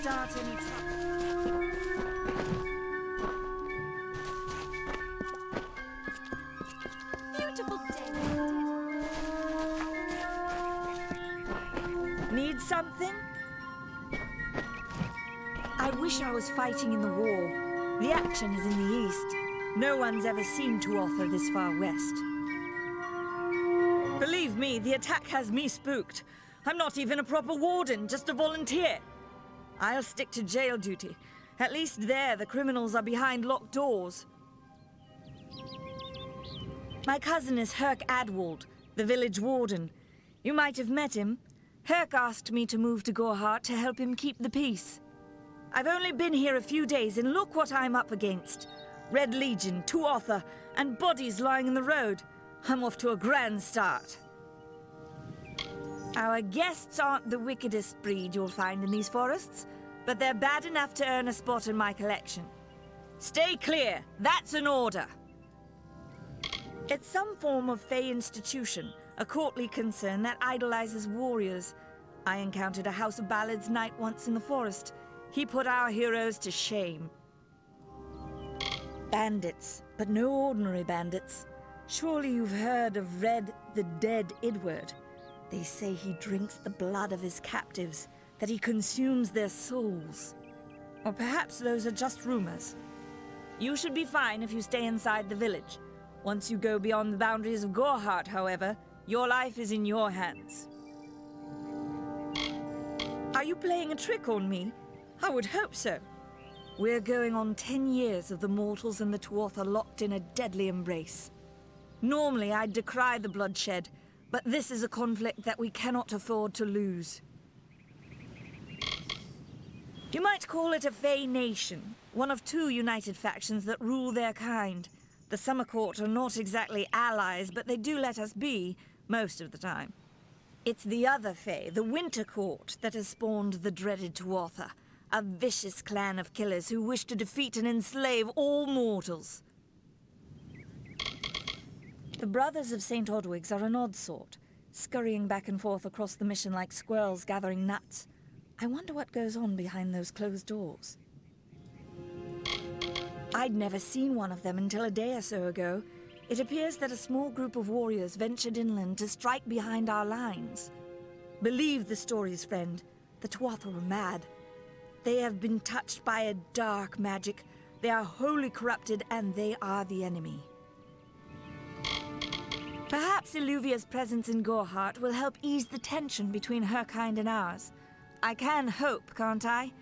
start any trouble. Beautiful day. Need something? I wish I was fighting in the war. The action is in the east. No one's ever seen Tuatha this far west. Believe me, the attack has me spooked. I'm not even a proper warden, just a volunteer. I'll stick to jail duty. At least there, the criminals are behind locked doors. My cousin is Herc Adwald, the village warden. You might have met him. Herc asked me to move to Gorhart to help him keep the peace. I've only been here a few days, and look what I'm up against. Red Legion, Tuatha, and bodies lying in the road. I'm off to a grand start. Our guests aren't the wickedest breed you'll find in these forests, but they're bad enough to earn a spot in my collection. Stay clear, that's an order. It's some form of Fey institution, a courtly concern that idolizes warriors. I encountered a House of Ballads knight once in the forest. He put our heroes to shame. Bandits, but no ordinary bandits. Surely you've heard of Red the Dead Idward. They say he drinks the blood of his captives, that he consumes their souls. Or perhaps those are just rumors. You should be fine if you stay inside the village. Once you go beyond the boundaries of Gorhart, however, your life is in your hands. Are you playing a trick on me? I would hope so. We're going on 10 years of the mortals and the Tuatha locked in a deadly embrace. Normally, I'd decry the bloodshed, but this is a conflict that we cannot afford to lose. You might call it a Fey nation, one of two united factions that rule their kind. The Summer Court are not exactly allies, but they do let us be, most of the time. It's the other Fey, the Winter Court, that has spawned the dreaded Tuatha, a vicious clan of killers who wish to defeat and enslave all mortals. The Brothers of St. Odwigs are an odd sort, scurrying back and forth across the mission like squirrels gathering nuts. I wonder what goes on behind those closed doors. I'd never seen one of them until a day or so ago. It appears that a small group of warriors ventured inland to strike behind our lines. Believe the stories, friend. The Tuatha were mad. They have been touched by a dark magic. They are wholly corrupted, and they are the enemy. Perhaps Illuvia's presence in Gorhart will help ease the tension between her kind and ours. I can hope, can't I?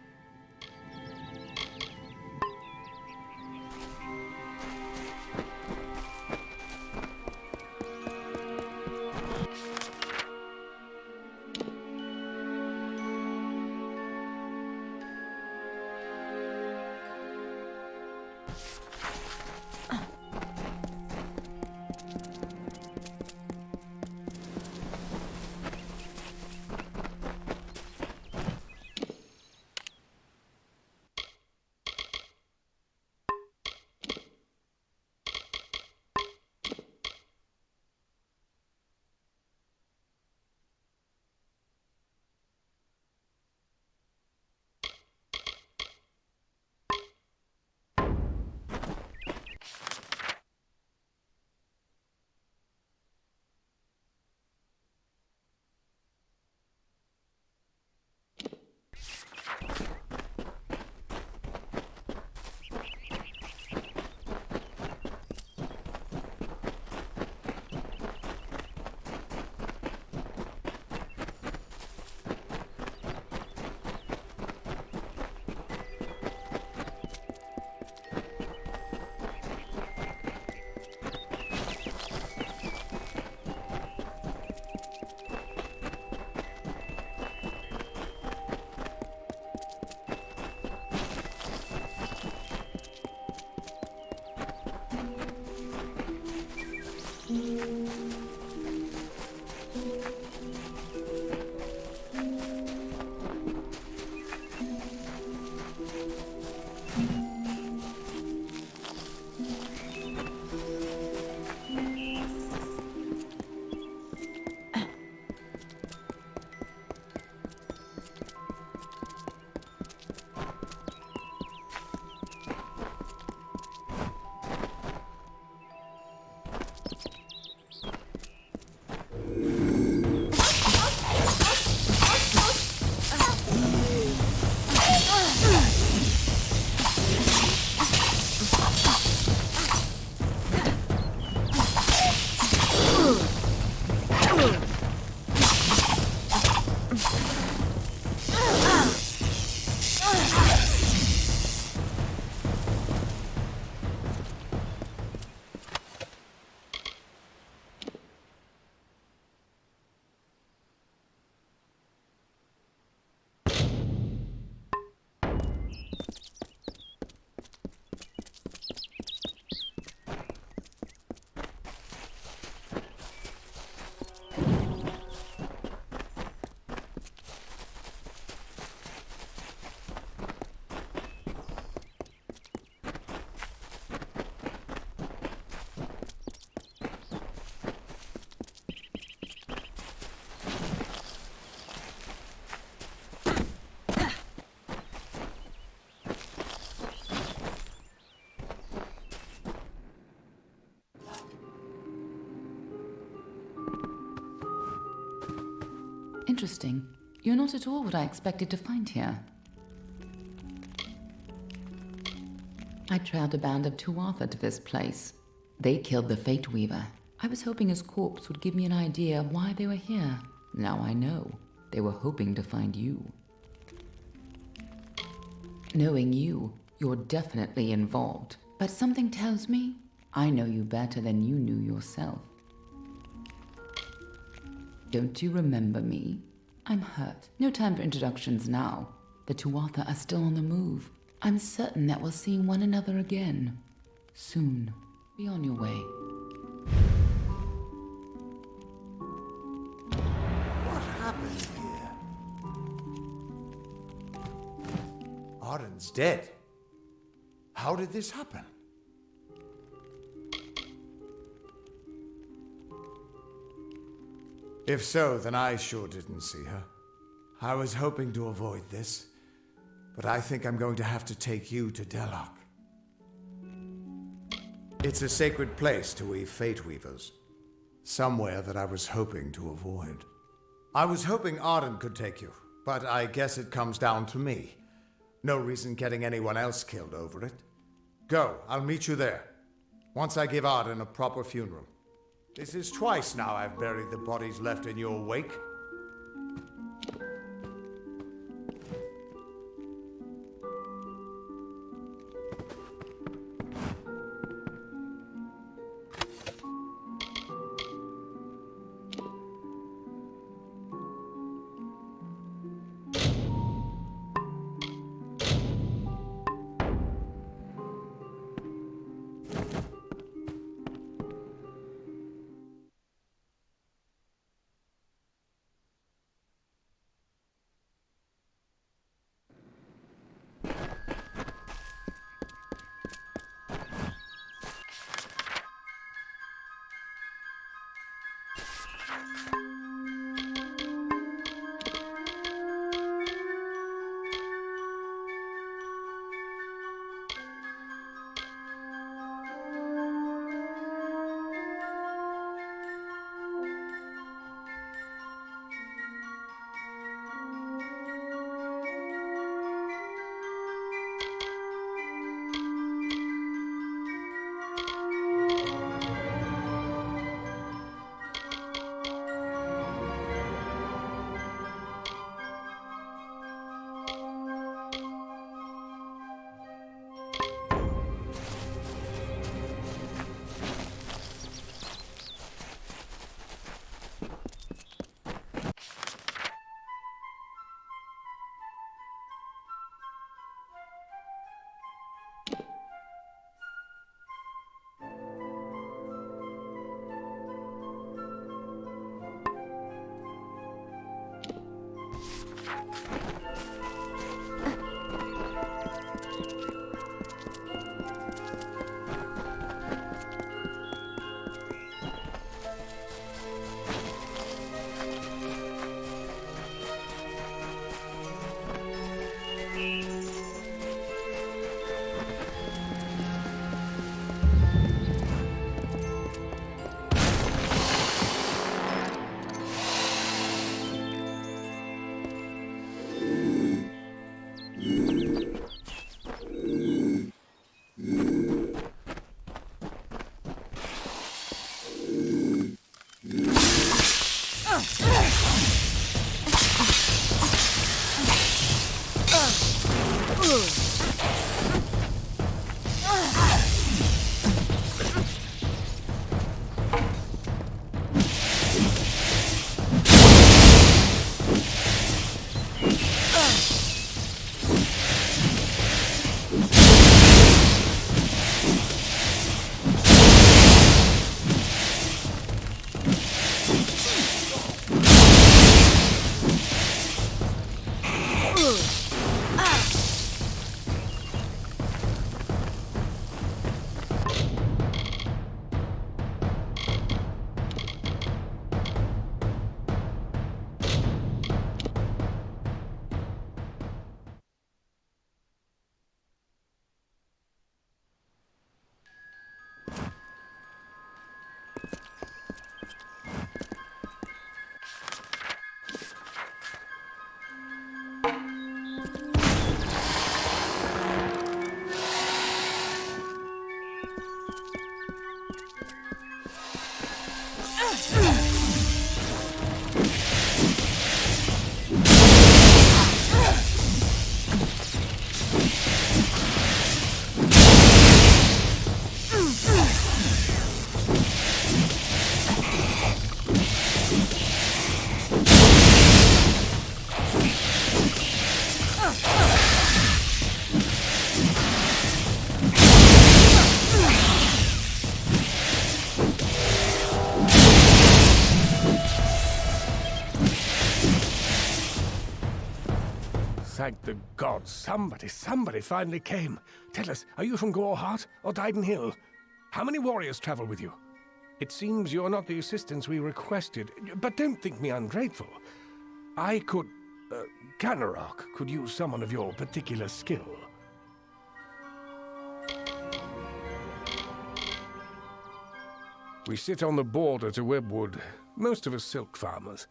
Interesting. You're not at all what I expected to find here. I trailed a band of Tuatha to this place. They killed the Fate Weaver. I was hoping his corpse would give me an idea of why they were here. Now I know. They were hoping to find you. Knowing you, you're definitely involved. But something tells me I know you better than you knew yourself. Don't you remember me? I'm hurt. No time for introductions now. The Tuatha are still on the move. I'm certain that we'll see one another again. Soon. Be on your way. What happened here? Arden's dead. How did this happen? If so, then I sure didn't see her. I was hoping to avoid this, but I think I'm going to have to take you to Delok. It's a sacred place to weave Fate Weavers. Somewhere that I was hoping to avoid. I was hoping Arden could take you, but I guess it comes down to me. No reason getting anyone else killed over it. Go, I'll meet you there. Once I give Arden a proper funeral. This is twice now I've buried the bodies left in your wake. thank the gods. Somebody finally came. Tell us, are you from Goreheart or Dyden Hill? How many warriors travel with you? It seems you're not the assistance we requested, but don't think me ungrateful. I could... Canarok could use someone of your particular skill. We sit on the border to Webwood, most of us silk farmers.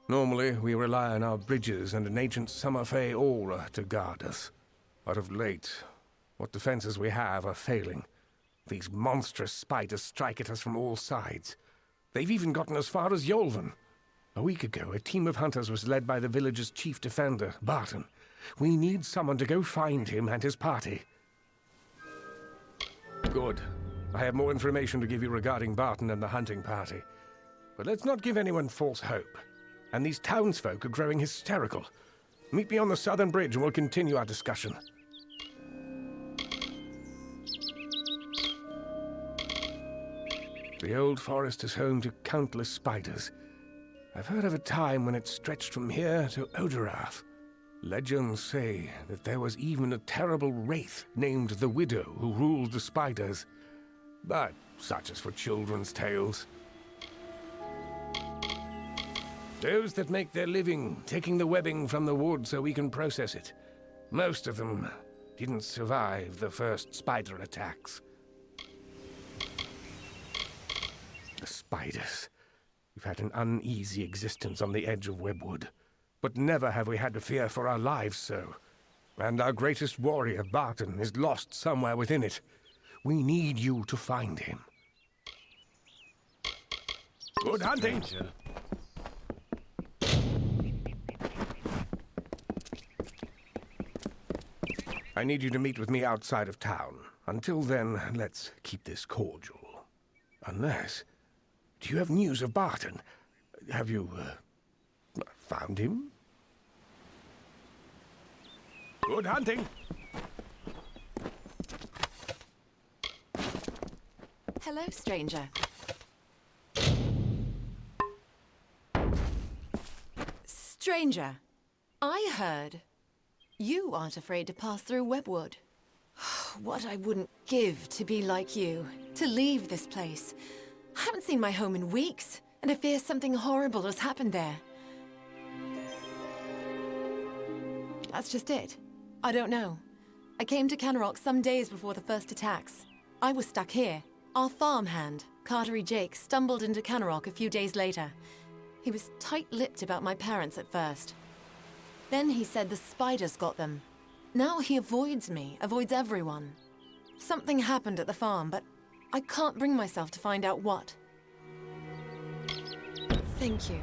Normally, we rely on our bridges and an ancient Summerfey aura to guard us. But of late, what defenses we have are failing. These monstrous spiders strike at us from all sides. They've even gotten as far as Yolvan. A week ago, a team of hunters was led by the village's chief defender, Barton. We need someone to go find him and his party. Good. I have more information to give you regarding Barton and the hunting party. But let's not give anyone false hope. And these townsfolk are growing hysterical. Meet me on the southern bridge and we'll continue our discussion. The old forest is home to countless spiders. I've heard of a time when it stretched from here to Oderath. Legends say that there was even a terrible wraith named the Widow who ruled the spiders. But such is for children's tales. Those that make their living taking the webbing from the wood so we can process it. Most of them didn't survive the first spider attacks. The spiders. We've had an uneasy existence on the edge of Webwood, but never have we had to fear for our lives so. And our greatest warrior, Barton, is lost somewhere within it. We need you to find him. Good hunting! I need you to meet with me outside of town. Until then, let's keep this cordial. Unless... Do you have news of Barton? Have you, found him? Good hunting! Hello, stranger. Stranger, I heard you aren't afraid to pass through Webwood. What I wouldn't give to be like you, to leave this place. I haven't seen my home in weeks, and I fear something horrible has happened there. That's just it. I don't know. I came to Canarok some days before the first attacks. I was stuck here. Our farmhand, Cartery Jake, stumbled into Canarok a few days later. He was tight-lipped about my parents at first. Then he said the spiders got them. Now he avoids me, avoids everyone. Something happened at the farm, but I can't bring myself to find out what. Thank you.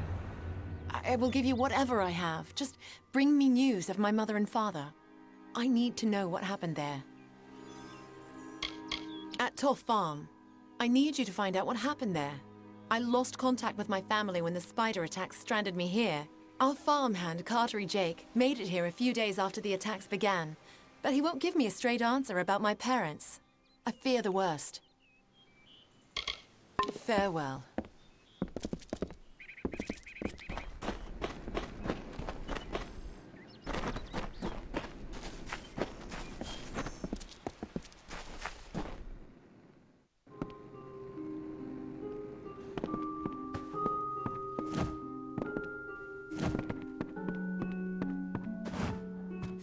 I will give you whatever I have. Just bring me news of my mother and father. I need to know what happened there. At Toff Farm, I need you to find out what happened there. I lost contact with my family when the spider attacks stranded me here. Our farmhand, Cartery Jake, made it here a few days after the attacks began, but he won't give me a straight answer about my parents. I fear the worst. Farewell.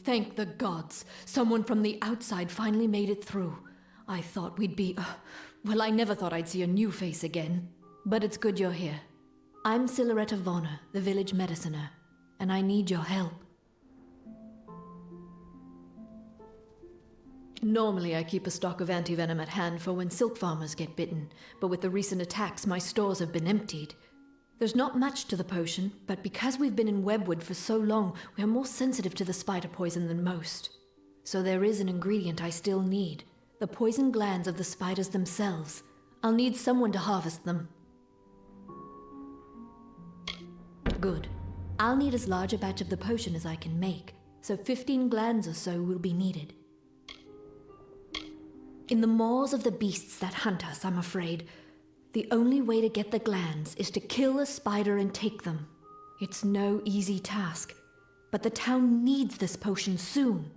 Thank the gods. Someone from the outside finally made it through. I thought we'd be... well, I never thought I'd see a new face again. But it's good you're here. I'm Silhouette Vonner, the village mediciner, and I need your help. Normally I keep a stock of antivenom at hand for when silk farmers get bitten, but with the recent attacks my stores have been emptied. There's not much to the potion, but because we've been in Webwood for so long, we are more sensitive to the spider poison than most. So there is an ingredient I still need. The poison glands of the spiders themselves. I'll need someone to harvest them. Good. I'll need as large a batch of the potion as I can make, so 15 glands or so will be needed. In the maws of the beasts that hunt us, I'm afraid, the only way to get the glands is to kill a spider and take them. It's no easy task, but the town needs this potion soon.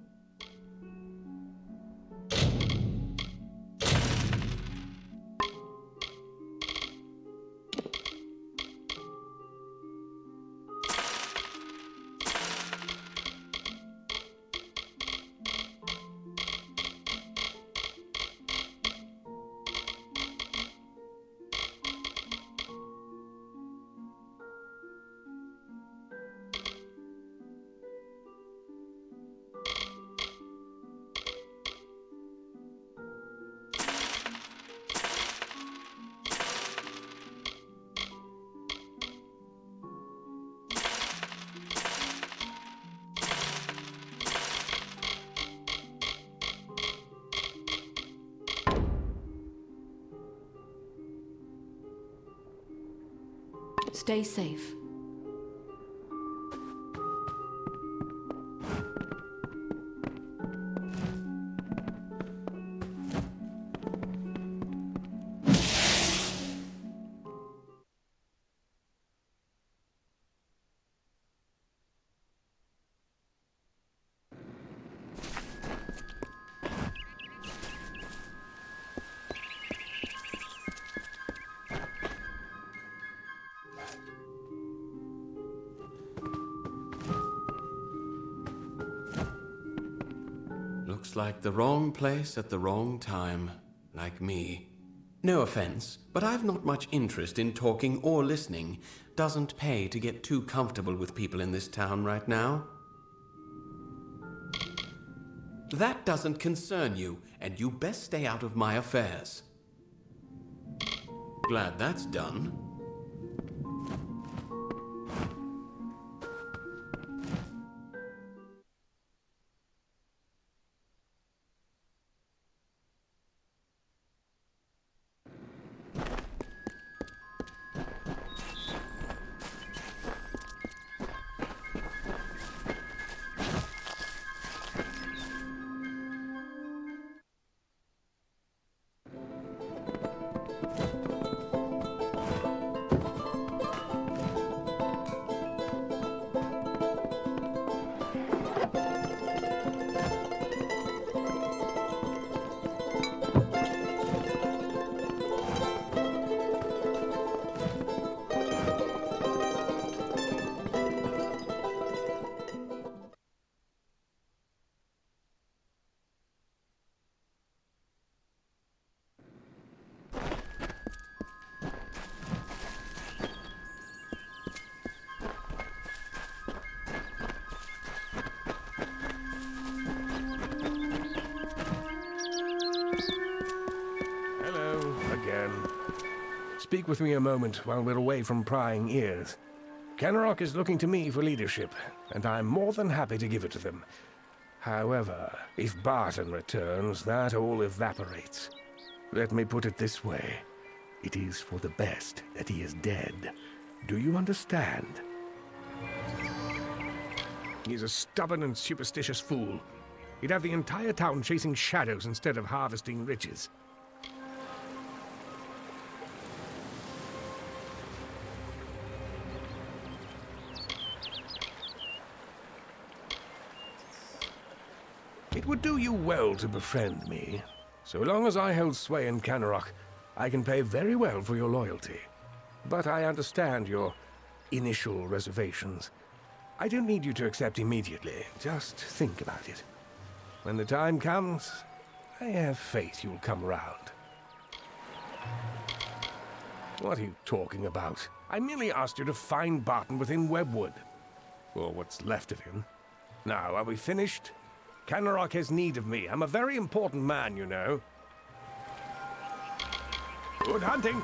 Stay safe. Looks like the wrong place at the wrong time, like me. No offense, but I've not much interest in talking or listening. Doesn't pay to get too comfortable with people in this town right now. That doesn't concern you, and you best stay out of my affairs. Glad that's done. Speak with me a moment while we're away from prying ears. Kenrock is looking to me for leadership, and I'm more than happy to give it to them. However, if Barton returns, that all evaporates. Let me put it this way. It is for the best that he is dead. Do you understand? He's a stubborn and superstitious fool. He'd have the entire town chasing shadows instead of harvesting riches. It would do you well to befriend me. So long as I hold sway in Kenrock, I can pay very well for your loyalty. But I understand your initial reservations. I don't need you to accept immediately. Just think about it. When the time comes, I have faith you'll come around. What are you talking about? I merely asked you to find Barton within Webwood. Or what's left of him. Now, are we finished? Kenrock has need of me. I'm a very important man, you know. Good hunting!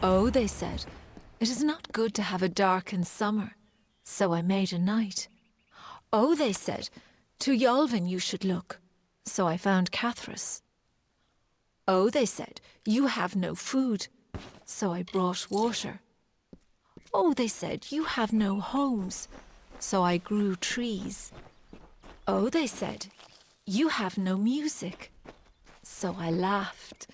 Oh, they said, it is not good to have a darkened summer, so I made a night. Oh, they said, to Yolvin you should look, so I found Cathras. Oh, they said, you have no food, so I brought water. Oh, they said, you have no homes, so I grew trees. Oh, they said, you have no music, so I laughed.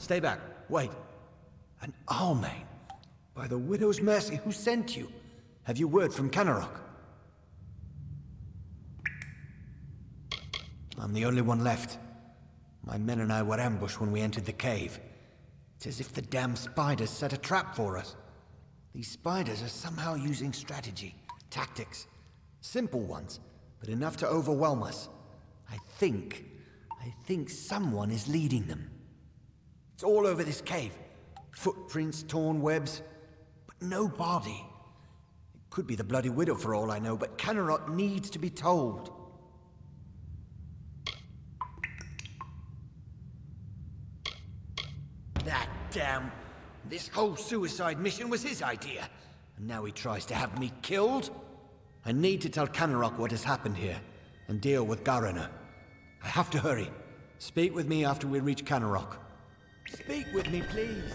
Stay back. Wait. An Almain? By the Widow's mercy, who sent you? Have you word from Canarok? I'm the only one left. My men and I were ambushed when we entered the cave. It's as if the damn spiders set a trap for us. These spiders are somehow using strategy, tactics. Simple ones, but enough to overwhelm us. I think someone is leading them. It's all over this cave. Footprints, torn webs, but no body. It could be the Bloody Widow for all I know, but Canarok needs to be told. That damn... This whole suicide mission was his idea. And now he tries to have me killed? I need to tell Canarok what has happened here, and deal with Garana. I have to hurry. Speak with me after we reach Canarok. Speak with me, please.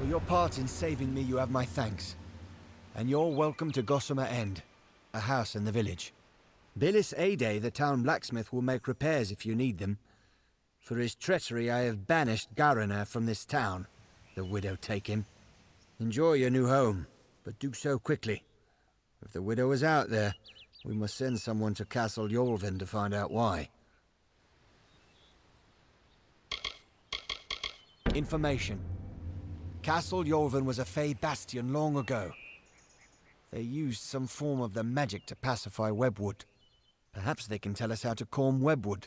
your part in saving me, you have my thanks. And you're welcome to Gossamer End, a house in the village. Billis Ade, the town blacksmith, will make repairs if you need them. For his treachery, I have banished Gariner from this town. The widow take him. Enjoy your new home, but do so quickly. If the widow is out there, we must send someone to Castle Yolvin to find out why. Information. Castle Yolvin was a Fey bastion long ago. They used some form of the magic to pacify Webwood. Perhaps they can tell us how to calm Webwood.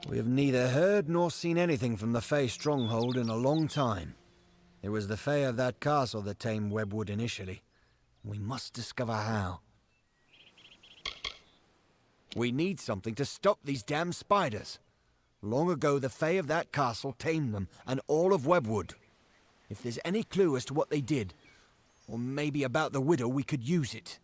We have neither heard nor seen anything from the Fey stronghold in a long time. It was the Fey of that castle that tamed Webwood initially. We must discover how. We need something to stop these damn spiders. Long ago, the Fey of that castle tamed them, and all of Webwood. If there's any clue as to what they did, or maybe about the widow, we could use it.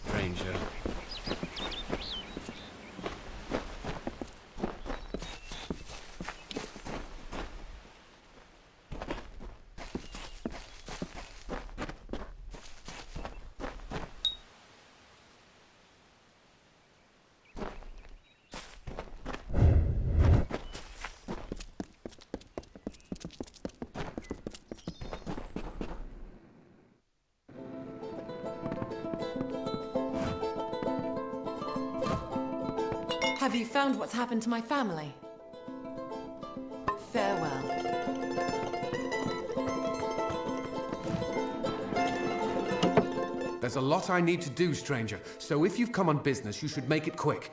Stranger. Have you found what's happened to my family? Farewell. There's a lot I need to do, stranger, so if you've come on business, you should make it quick.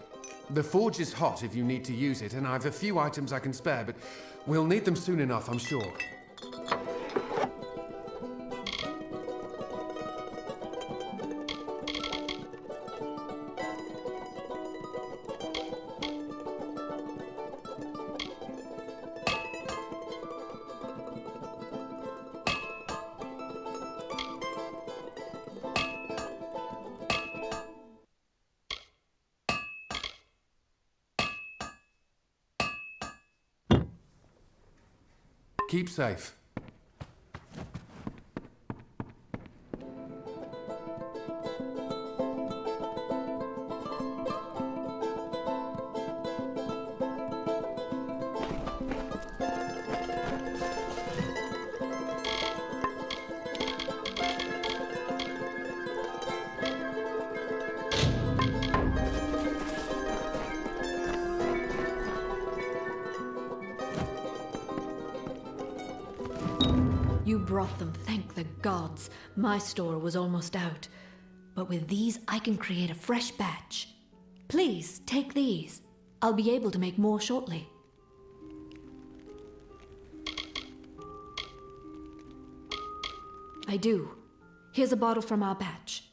The forge is hot if you need to use it, and I've a few items I can spare, but we'll need them soon enough, I'm sure. Keep safe. You brought them, thank the gods. My store was almost out. But with these, I can create a fresh batch. Please, take these. I'll be able to make more shortly. I do. Here's a bottle from our batch.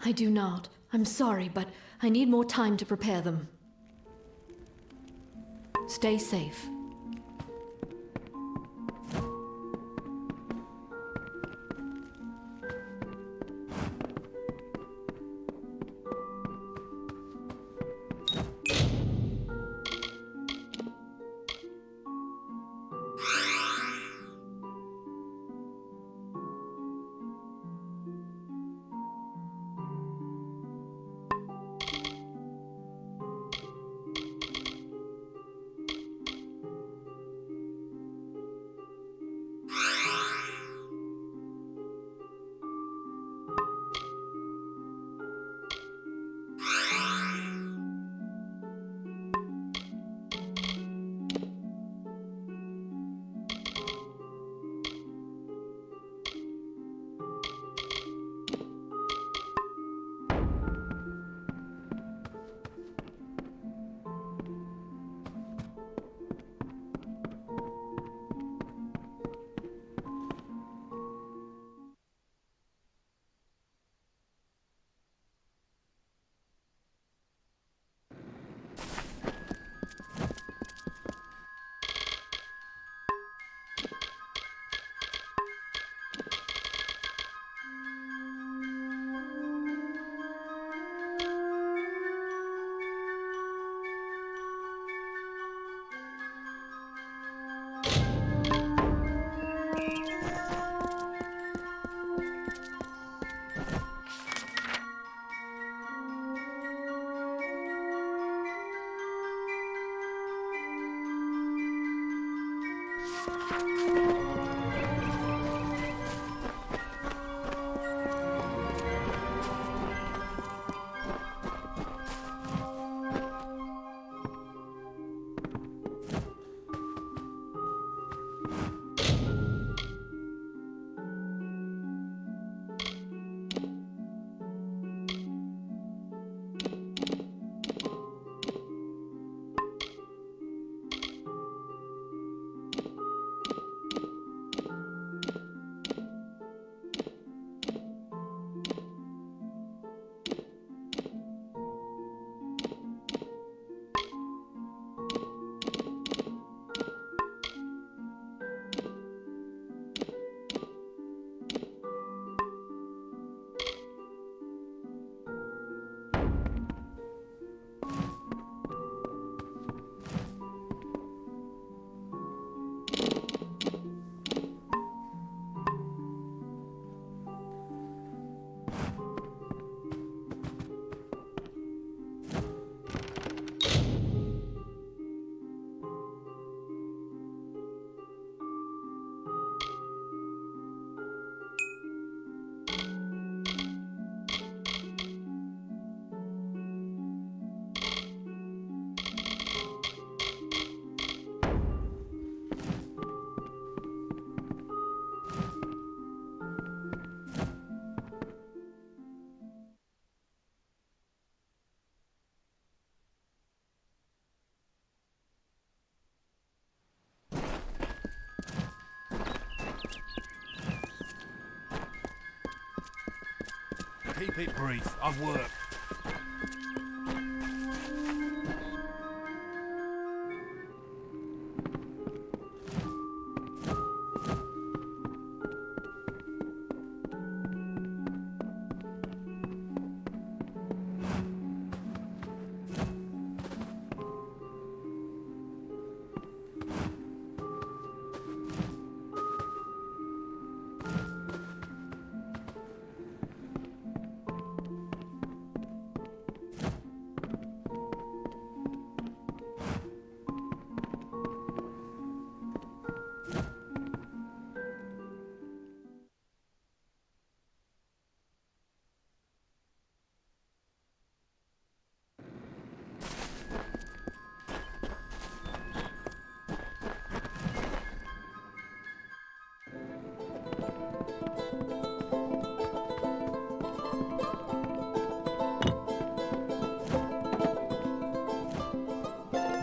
I do not. I'm sorry, but I need more time to prepare them. Stay safe. Keep it brief. I've work.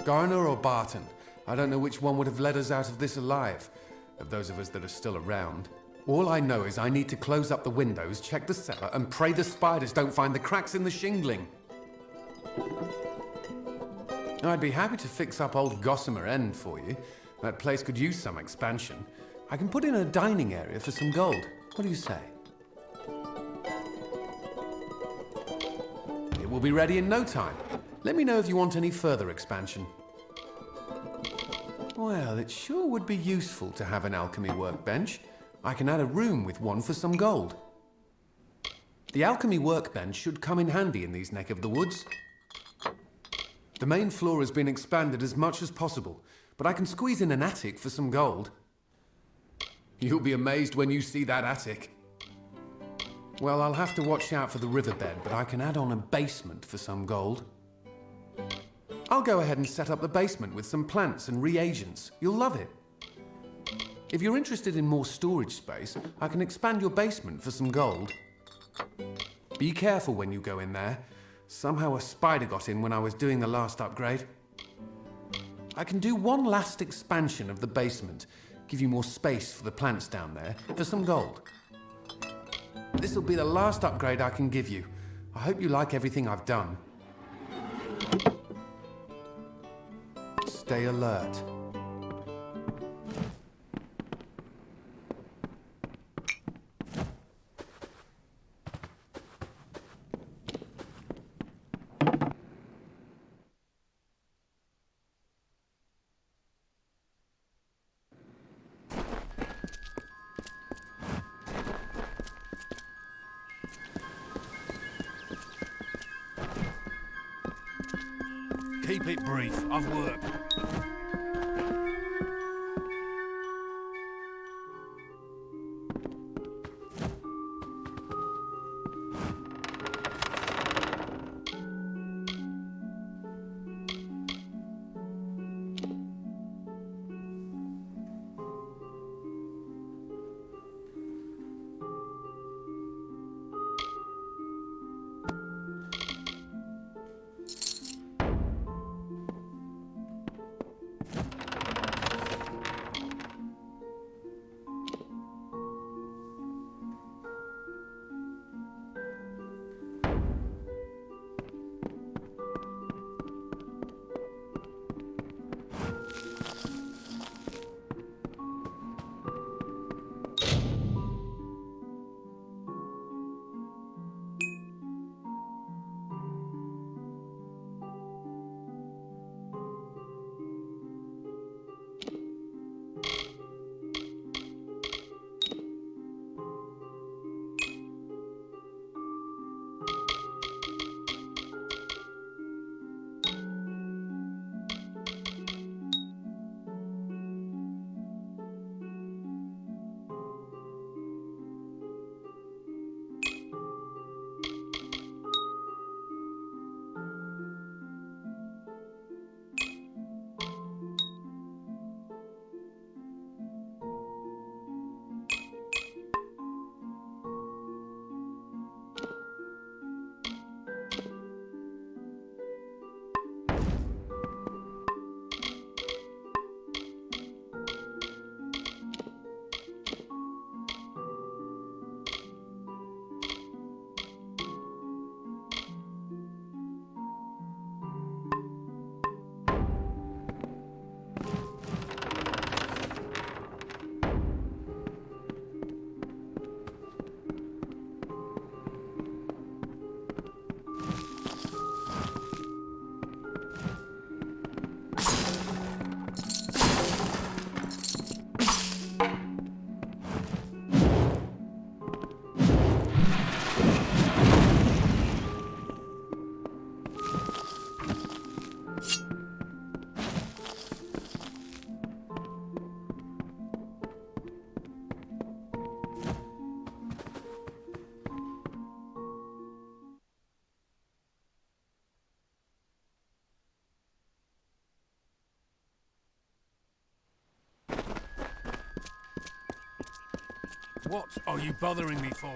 Garner or Barton? I don't know which one would have led us out of this alive, of those of us that are still around. All I know is I need to close up the windows, check the cellar, and pray the spiders don't find the cracks in the shingling. I'd be happy to fix up old Gossamer End for you. That place could use some expansion. I can put in a dining area for some gold. What do you say? It will be ready in no time. Let me know if you want any further expansion. Well, it sure would be useful to have an alchemy workbench. I can add a room with one for some gold. The alchemy workbench should come in handy in these neck of the woods. The main floor has been expanded as much as possible, but I can squeeze in an attic for some gold. You'll be amazed when you see that attic. Well, I'll have to watch out for the riverbed, but I can add on a basement for some gold. I'll go ahead and set up the basement with some plants and reagents. You'll love it. If you're interested in more storage space, I can expand your basement for some gold. Be careful when you go in there. Somehow a spider got in when I was doing the last upgrade. I can do one last expansion of the basement, give you more space for the plants down there, for some gold. This'll be the last upgrade I can give you. I hope you like everything I've done. Stay alert. Keep it brief. I've work. What are you bothering me for?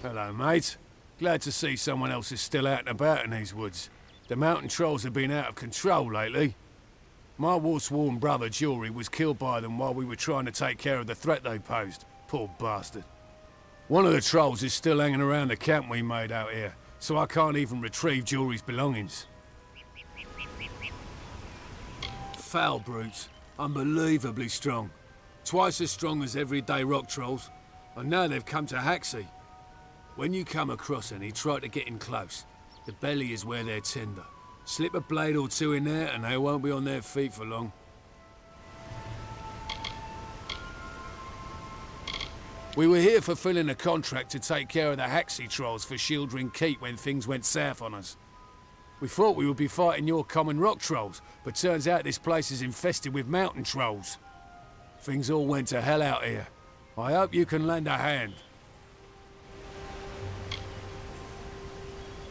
Hello, mate. Glad to see someone else is still out and about in these woods. The mountain trolls have been out of control lately. My war-sworn brother, Jory, was killed by them while we were trying to take care of the threat they posed. Poor bastard. One of the trolls is still hanging around the camp we made out here, so I can't even retrieve Jory's belongings. Foul brutes. Unbelievably strong. Twice as strong as everyday rock trolls. And now they've come to Haxie. When you come across any, try to get in close. The belly is where they're tender. Slip a blade or two in there and they won't be on their feet for long. We were here fulfilling a contract to take care of the Haxie trolls for Shieldring Keep when things went south on us. We thought we would be fighting your common rock trolls, but turns out this place is infested with mountain trolls. Things all went to hell out here. I hope you can lend a hand.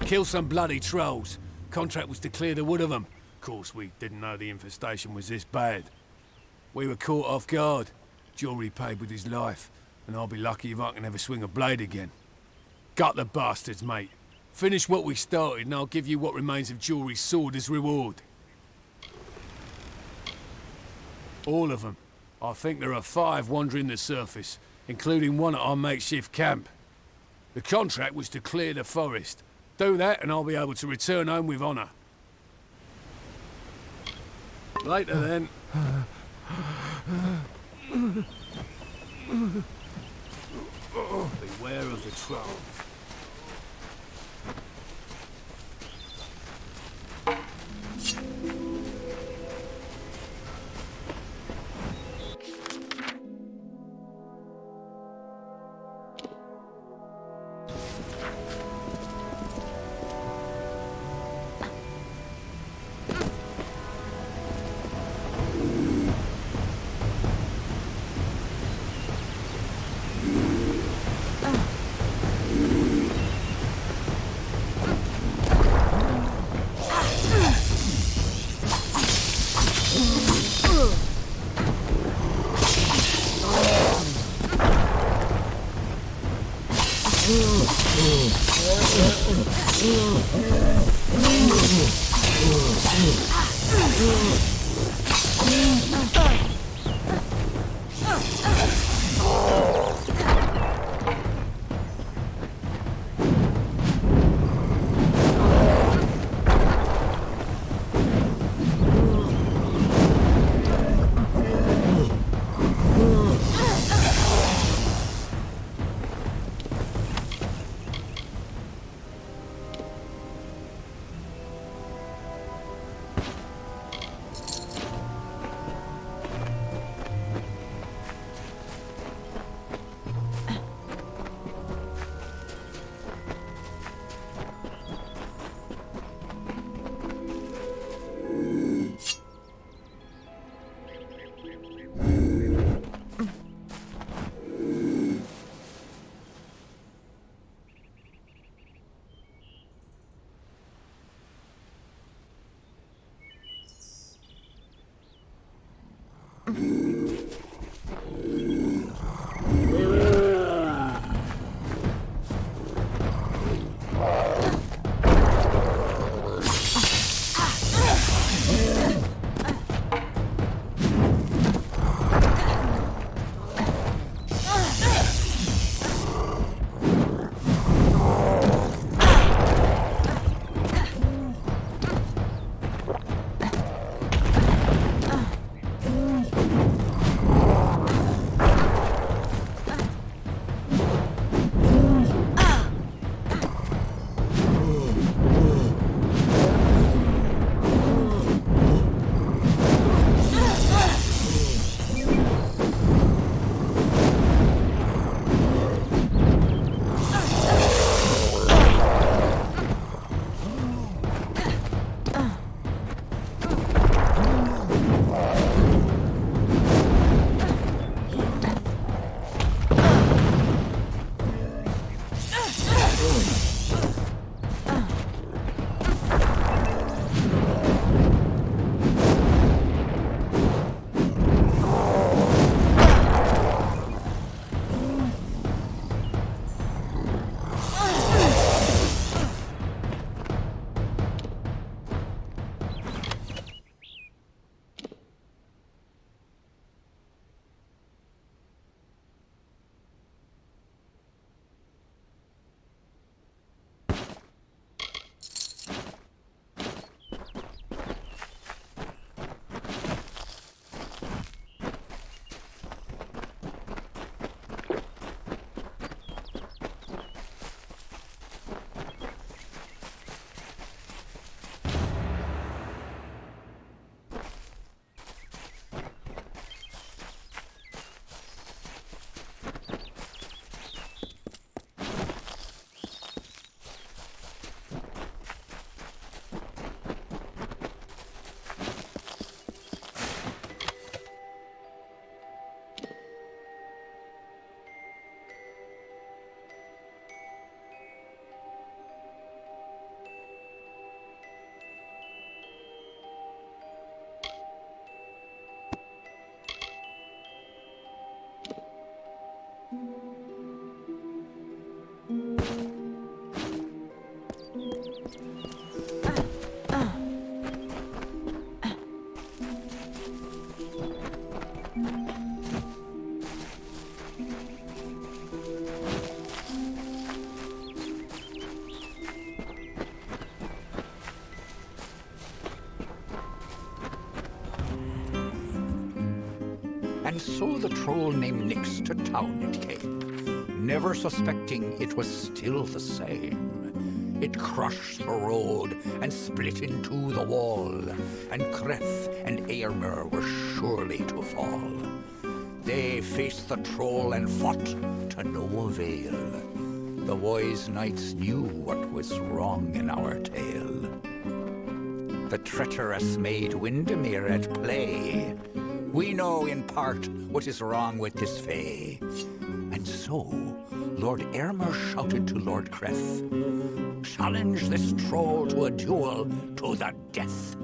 Kill some bloody trolls. Contract was to clear the wood of them. Of course, we didn't know the infestation was this bad. We were caught off guard. Jory paid with his life, and I'll be lucky if I can ever swing a blade again. Gut the bastards, mate. Finish what we started, and I'll give you what remains of Jory's sword as reward. All of them. I think there are 5 wandering the surface, including one at our makeshift camp. The contract was to clear the forest. Do that, and I'll be able to return home with honour. Later, then. Beware of the trolls. So the troll named Nyx to town it came, never suspecting it was still the same. It crushed the road and split into the wall, and Kreth and Eärmer were surely to fall. They faced the troll and fought to no avail. The wise knights knew what was wrong in our tale. The treacherous maid Windermere at play. We know in part what is wrong with this fay. And so, Lord Eärmer shouted to Lord Kreth, "Challenge this troll to a duel to the death."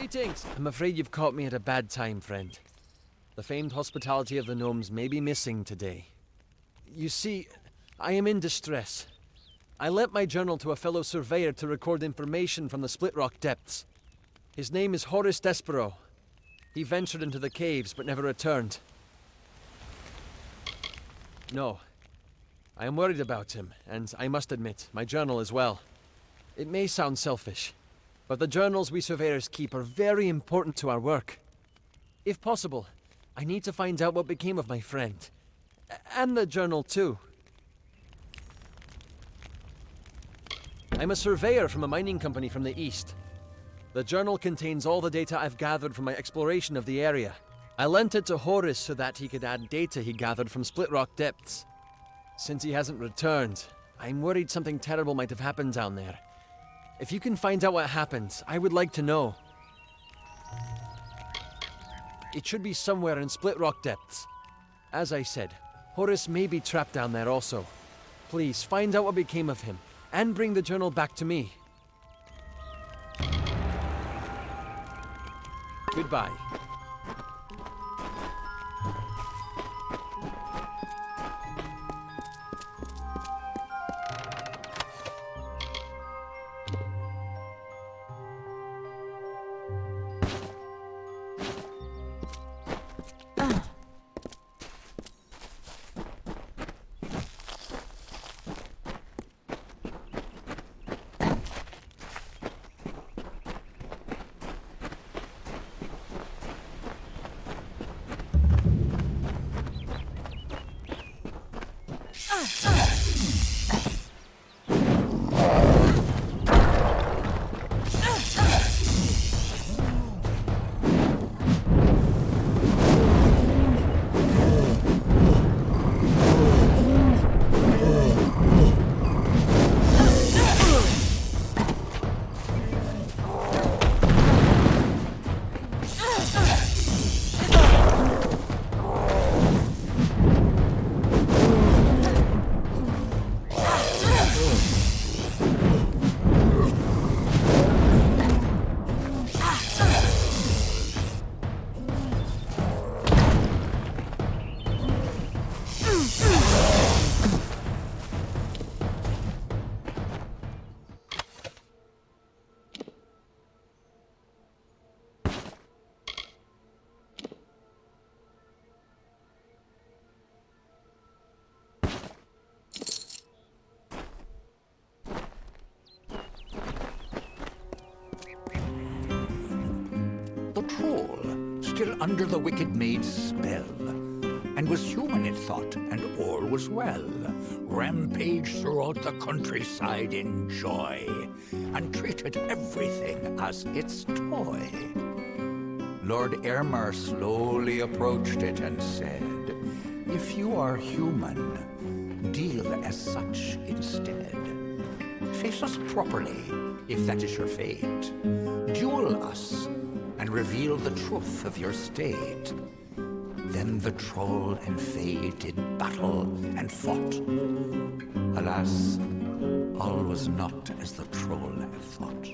Greetings! I'm afraid you've caught me at a bad time, friend. The famed hospitality of the gnomes may be missing today. You see, I am in distress. I lent my journal to a fellow surveyor to record information from the Split Rock depths. His name is Horace Despero. He ventured into the caves but never returned. No. I am worried about him, and I must admit, my journal as well. It may sound selfish, but the journals we surveyors keep are very important to our work. If possible, I need to find out what became of my friend. And the journal too. I'm a surveyor from a mining company from the east. The journal contains all the data I've gathered from my exploration of the area. I lent it to Horace so that he could add data he gathered from Split Rock depths. Since he hasn't returned, I'm worried something terrible might have happened down there. If you can find out what happened, I would like to know. It should be somewhere in Split Rock depths. As I said, Horace may be trapped down there also. Please, find out what became of him, and bring the journal back to me. Goodbye. Still under the wicked maid's spell, and was human, it thought, and all was well. Rampaged throughout the countryside in joy, and treated everything as its toy. Lord Airmar slowly approached it and said, If you are human, deal as such instead. Face us properly, if that is your fate. Duel us, and reveal the truth of your state. Then the troll and Fae did battle and fought. Alas, all was not as the troll had thought.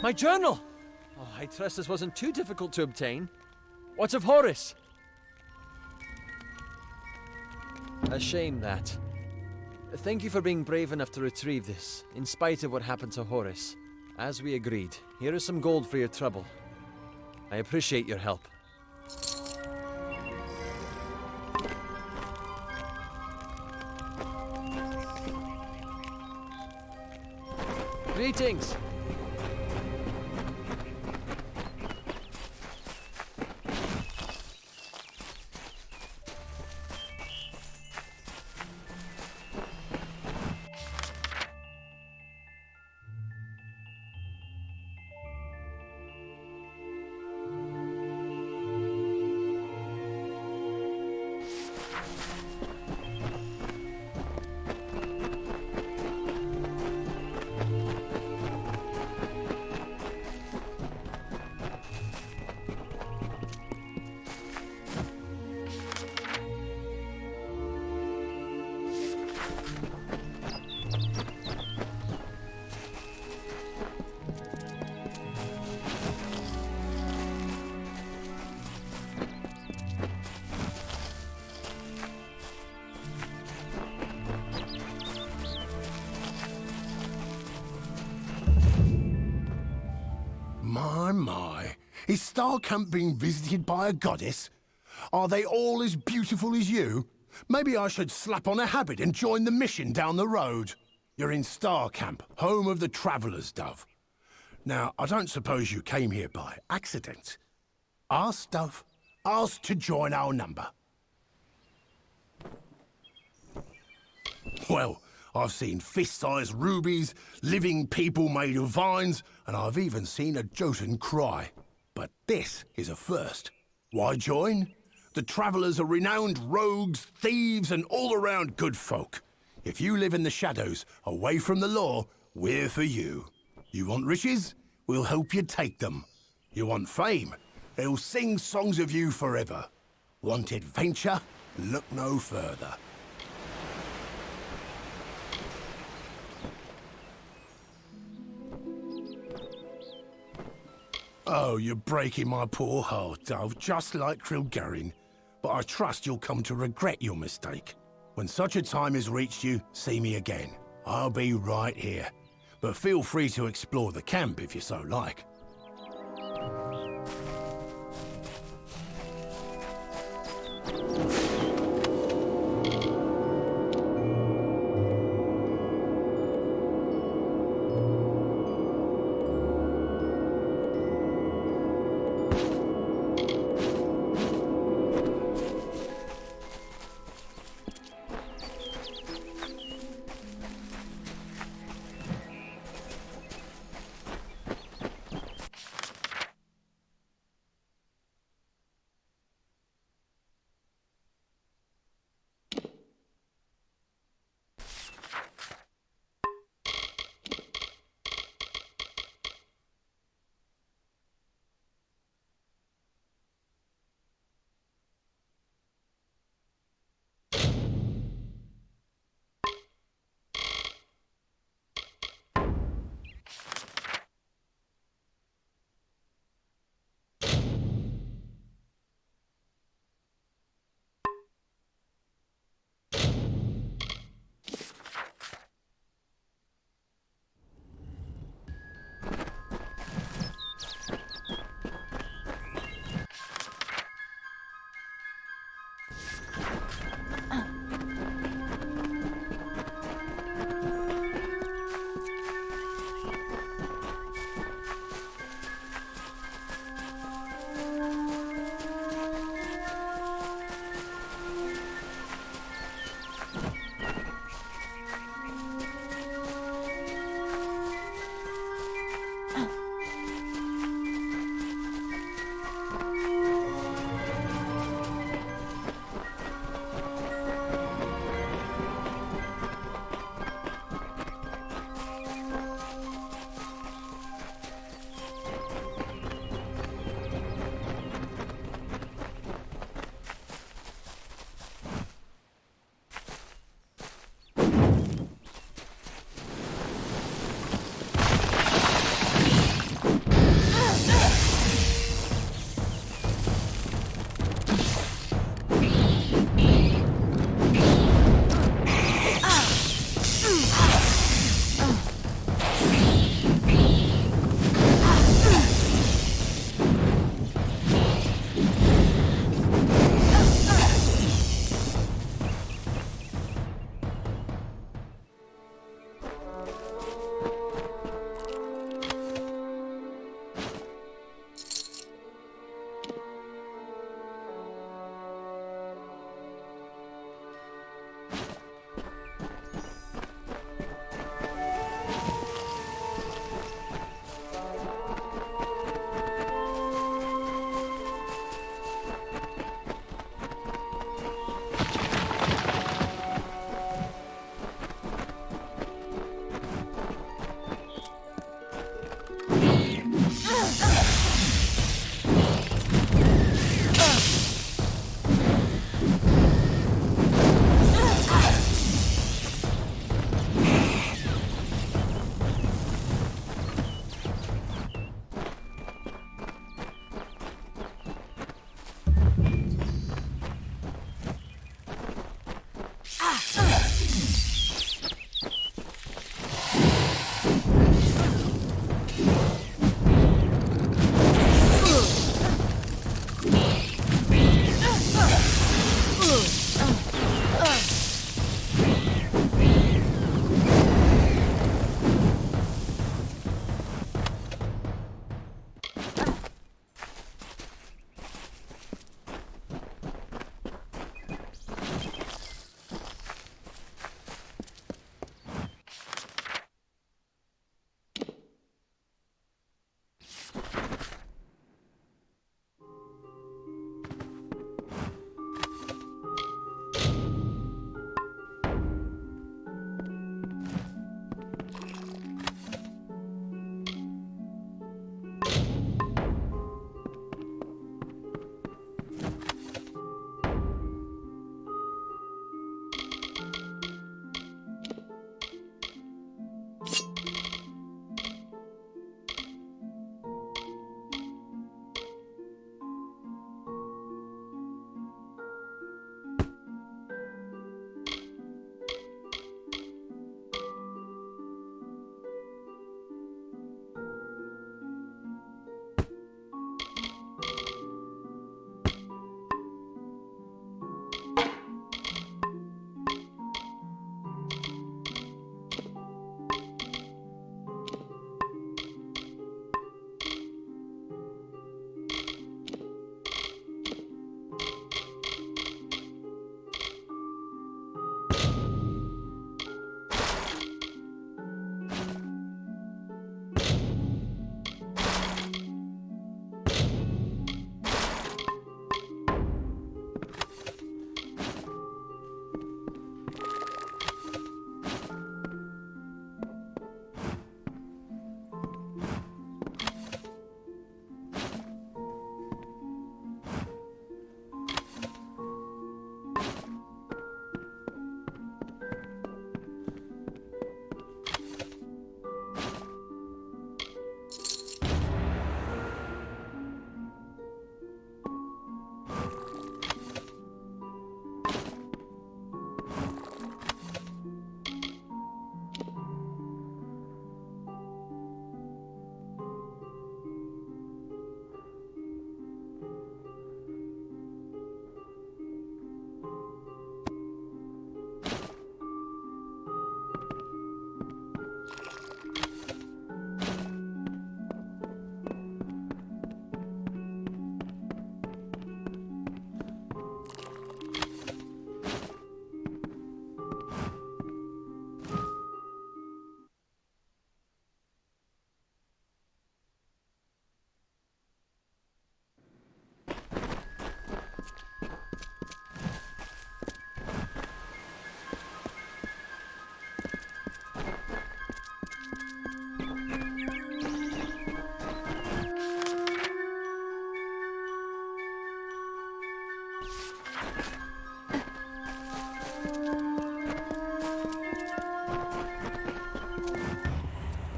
My journal! Oh, I trust this wasn't too difficult to obtain. What of Horace? A shame that. Thank you for being brave enough to retrieve this, in spite of what happened to Horace. As we agreed, here is some gold for your trouble. I appreciate your help. Greetings! My. Is Starcamp being visited by a goddess? Are they all as beautiful as you? Maybe I should slap on a habit and join the mission down the road. You're in Starcamp, home of the Traveller's Dove. Now, I don't suppose you came here by accident. Ask Dove, ask to join our number. Well, I've seen fist-sized rubies, living people made of vines, and I've even seen a Jotun cry. But this is a first. Why join? The Travellers are renowned rogues, thieves, and all-around good folk. If you live in the shadows, away from the law, we're for you. You want riches? We'll help you take them. You want fame? They'll sing songs of you forever. Want adventure? Look no further. Oh, you're breaking my poor heart, Dove, just like Krilgarin. But I trust you'll come to regret your mistake. When such a time has reached you, see me again. I'll be right here. But feel free to explore the camp if you so like.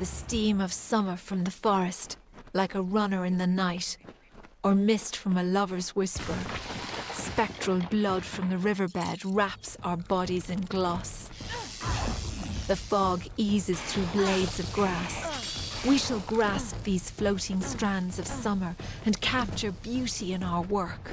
steam of summer from the forest, like a runner in the night, or mist from a lover's whisper. Spectral blood from the riverbed wraps our bodies in gloss. The fog eases through blades of grass. We shall grasp these floating strands of summer and capture beauty in our work.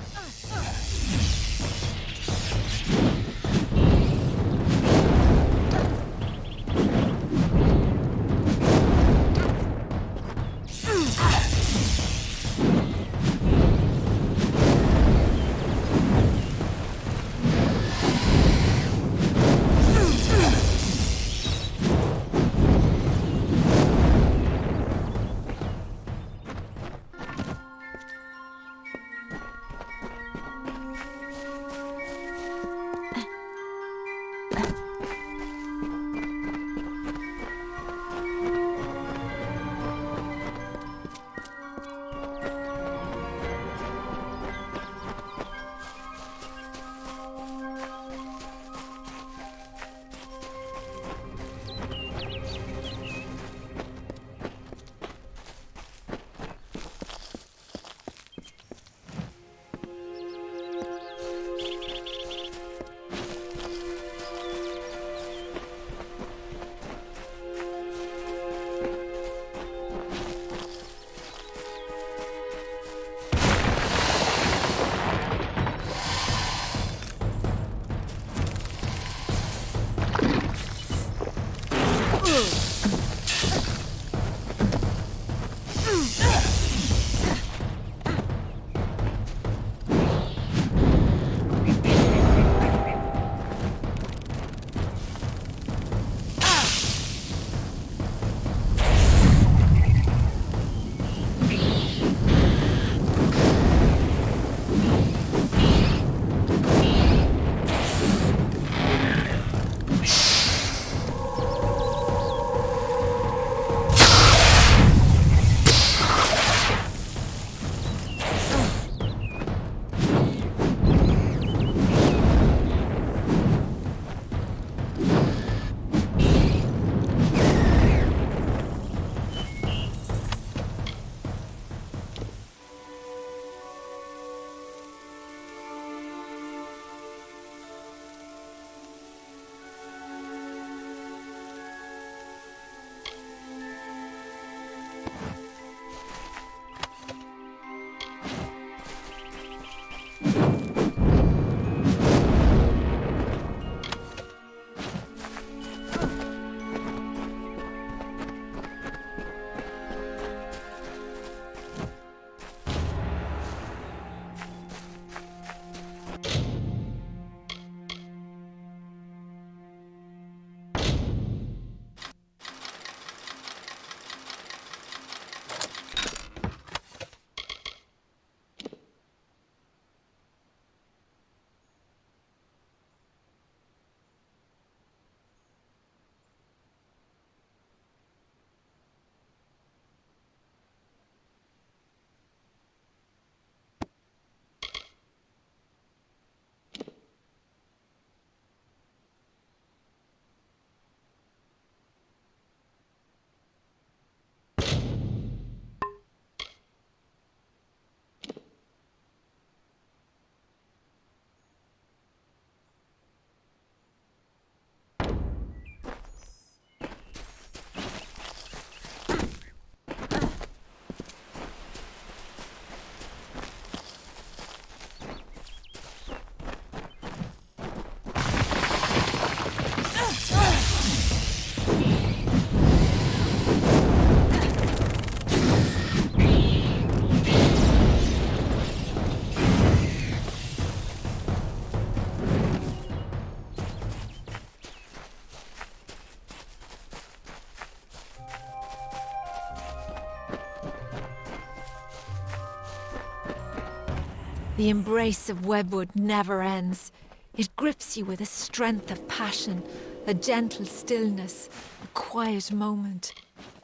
The embrace of webwood never ends. It grips you with a strength of passion, a gentle stillness, a quiet moment.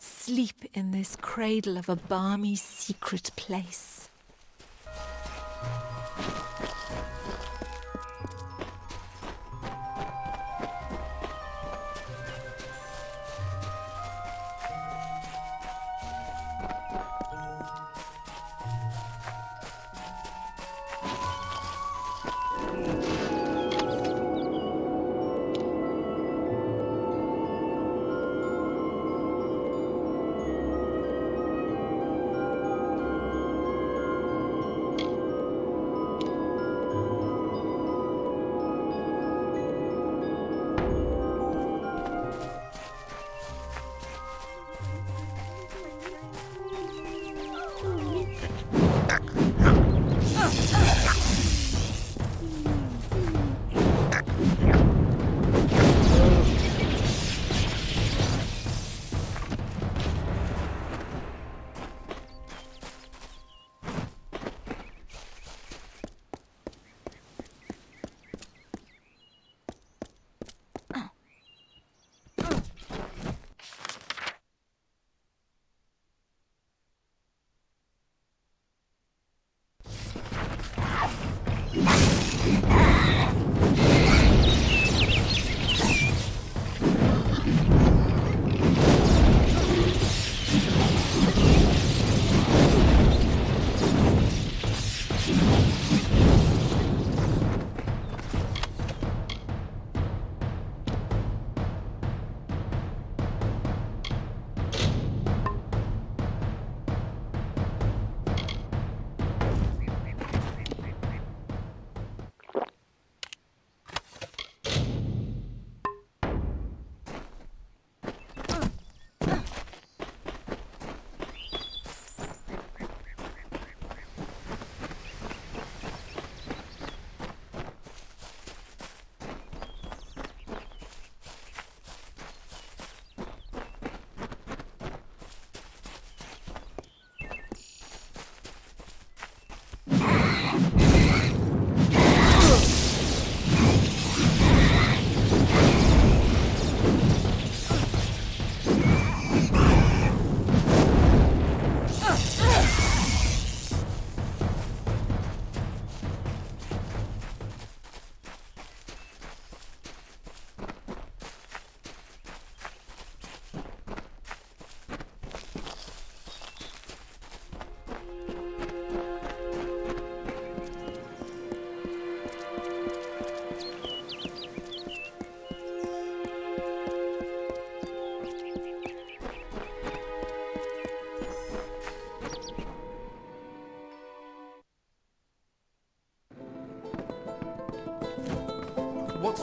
Sleep in this cradle of a balmy, secret place.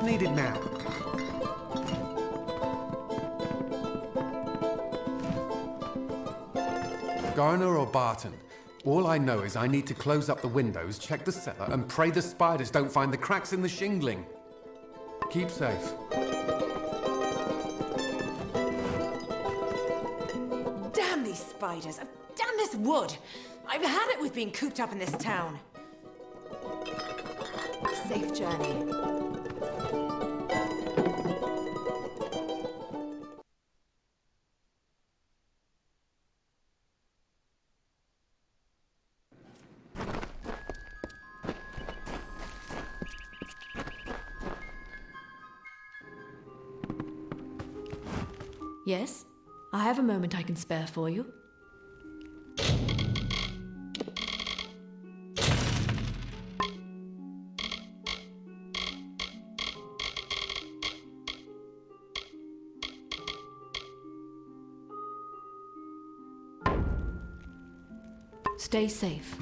needed now? Garner or Barton? All I know is I need to close up the windows, check the cellar, and pray the spiders don't find the cracks in the shingling. Keep safe. Damn these spiders! Damn this wood! I've had it with being cooped up in this town. Safe journey. Yes? I have a moment I can spare for you. Stay safe.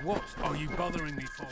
What are you bothering me for?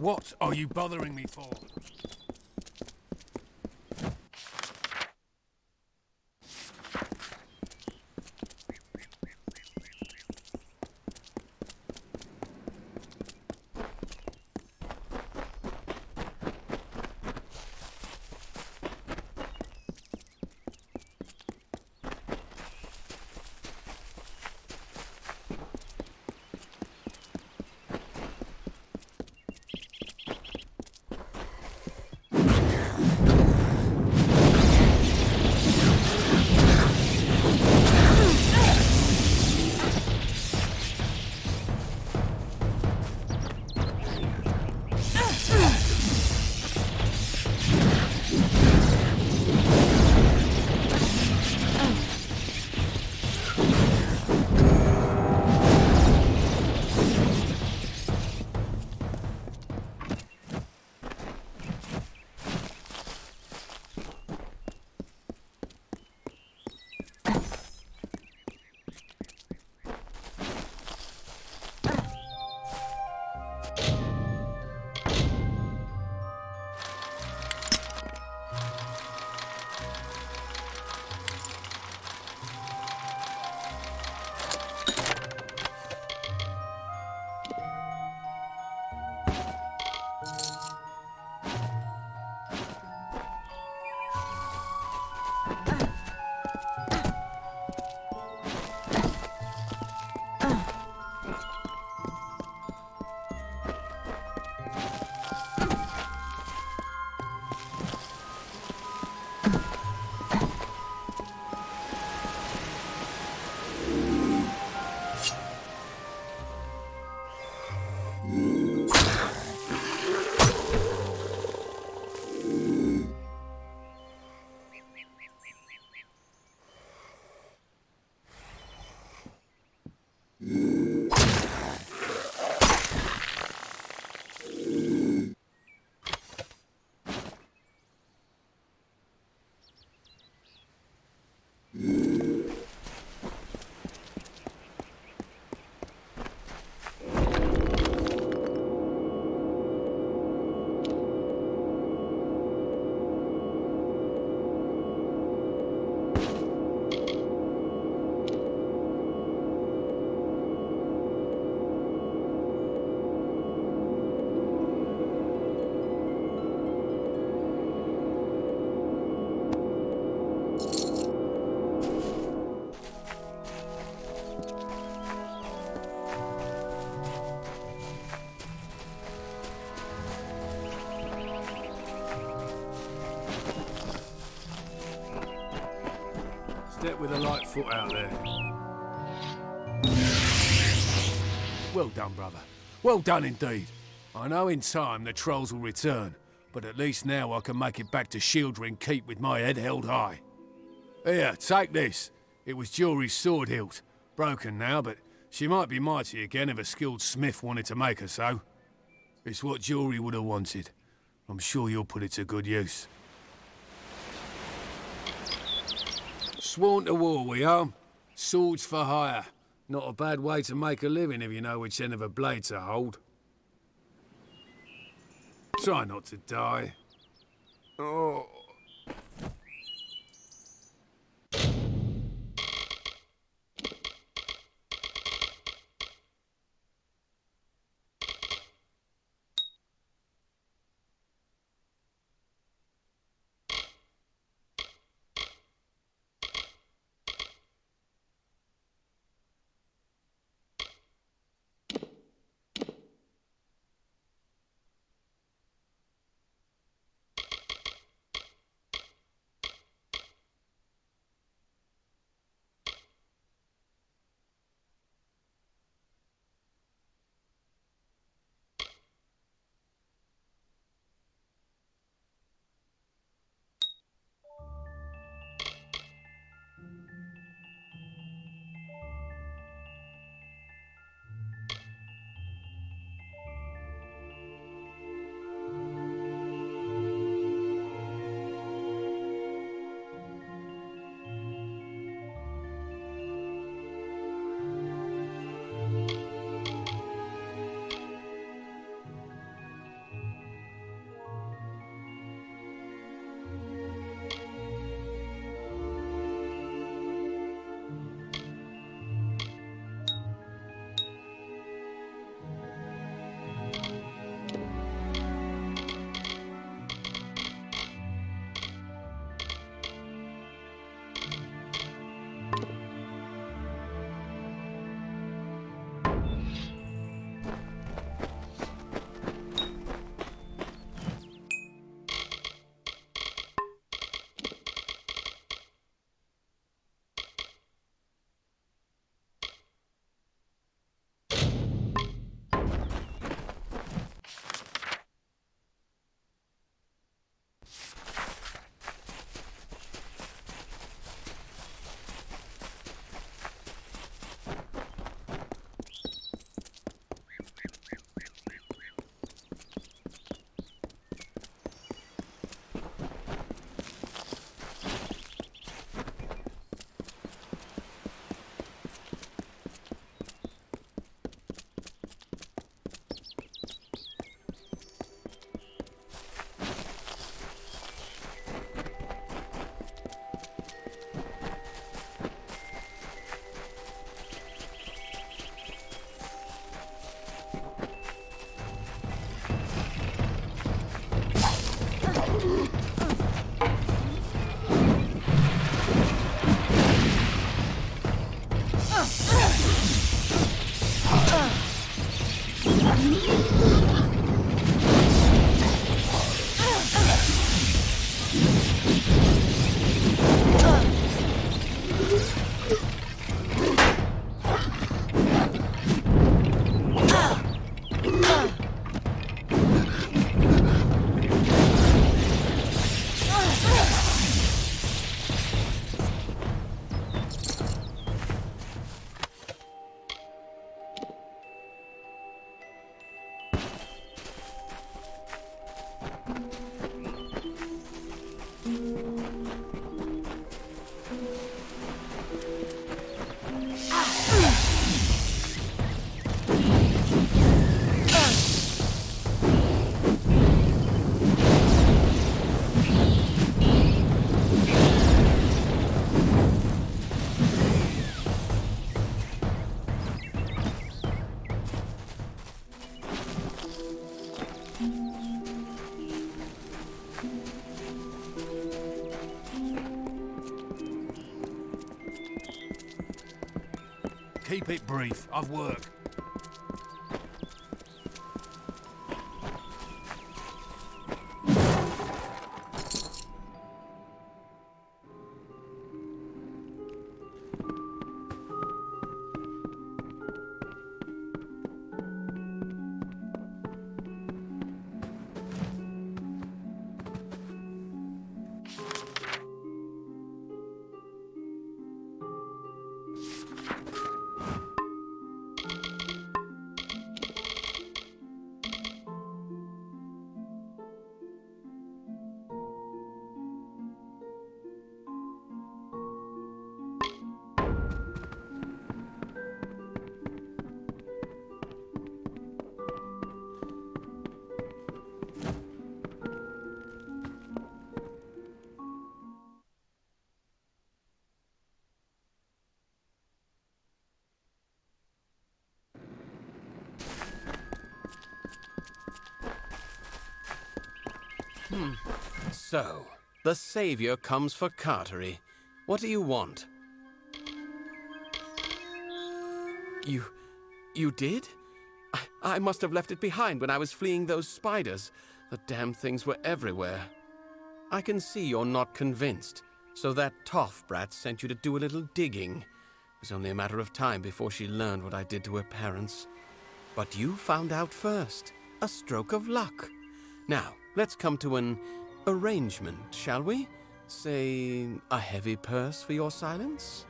What are you bothering me for? Step with a light foot out there. Well done, brother. Well done indeed. I know in time the trolls will return, but at least now I can make it back to Shieldring Keep with my head held high. Here, take this. It was Jury's sword hilt. Broken now, but she might be mighty again if a skilled smith wanted to make her so. It's what Jury would have wanted. I'm sure you'll put it to good use. Sworn to war, we are. Swords for hire. Not a bad way to make a living if you know which end of a blade to hold. Try not to die. Oh. keep it brief. I've work. So, the Savior comes for Cartery. What do you want? You did? I must have left it behind when I was fleeing those spiders. The damn things were everywhere. I can see you're not convinced, so that toff brat sent you to do a little digging. It was only a matter of time before she learned what I did to her parents. But you found out first. A stroke of luck. Now, let's come to an arrangement, shall we? Say, a heavy purse for your silence?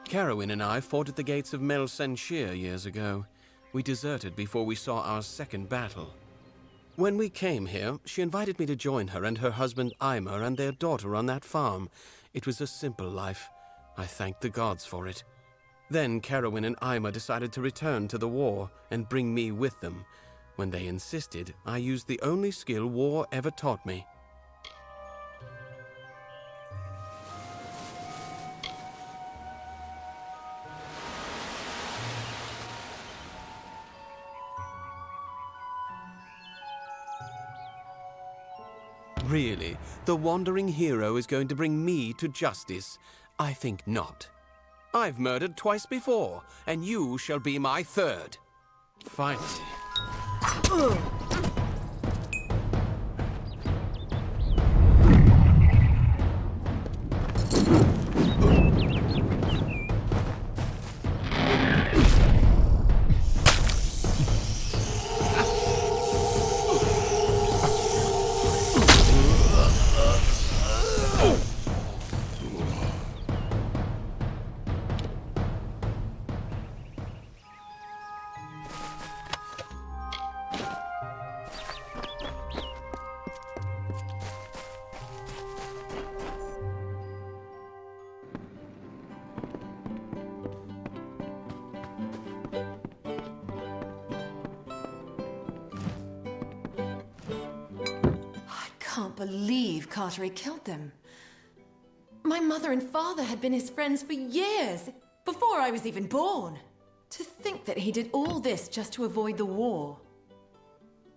Carowin and I fought at the gates of Mel Senshir years ago. We deserted before we saw our second battle. When we came here, she invited me to join her and her husband Eimer and their daughter on that farm. It was a simple life. I thanked the gods for it. Then Carowin and Eimer decided to return to the war and bring me with them. When they insisted, I used the only skill war ever taught me. Really, the wandering hero is going to bring me to justice? I think not. I've murdered twice before, and you shall be my third. Finally. I can't believe Cartery killed them. My mother and father had been his friends for years, before I was even born. To think that he did all this just to avoid the war.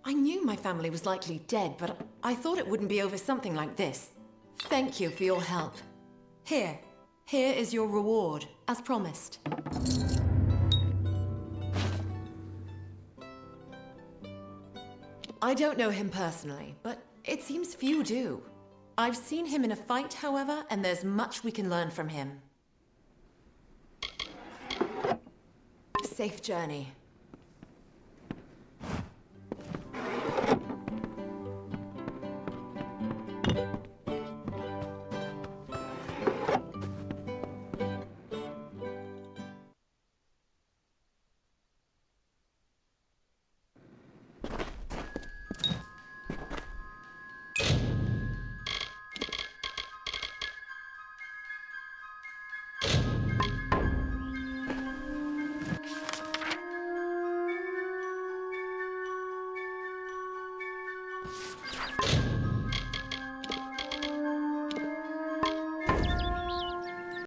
I knew my family was likely dead, but I thought it wouldn't be over something like this. Thank you for your help. Here is your reward, as promised. I don't know him personally, but it seems few do. I've seen him in a fight, however, and there's much we can learn from him. Safe journey.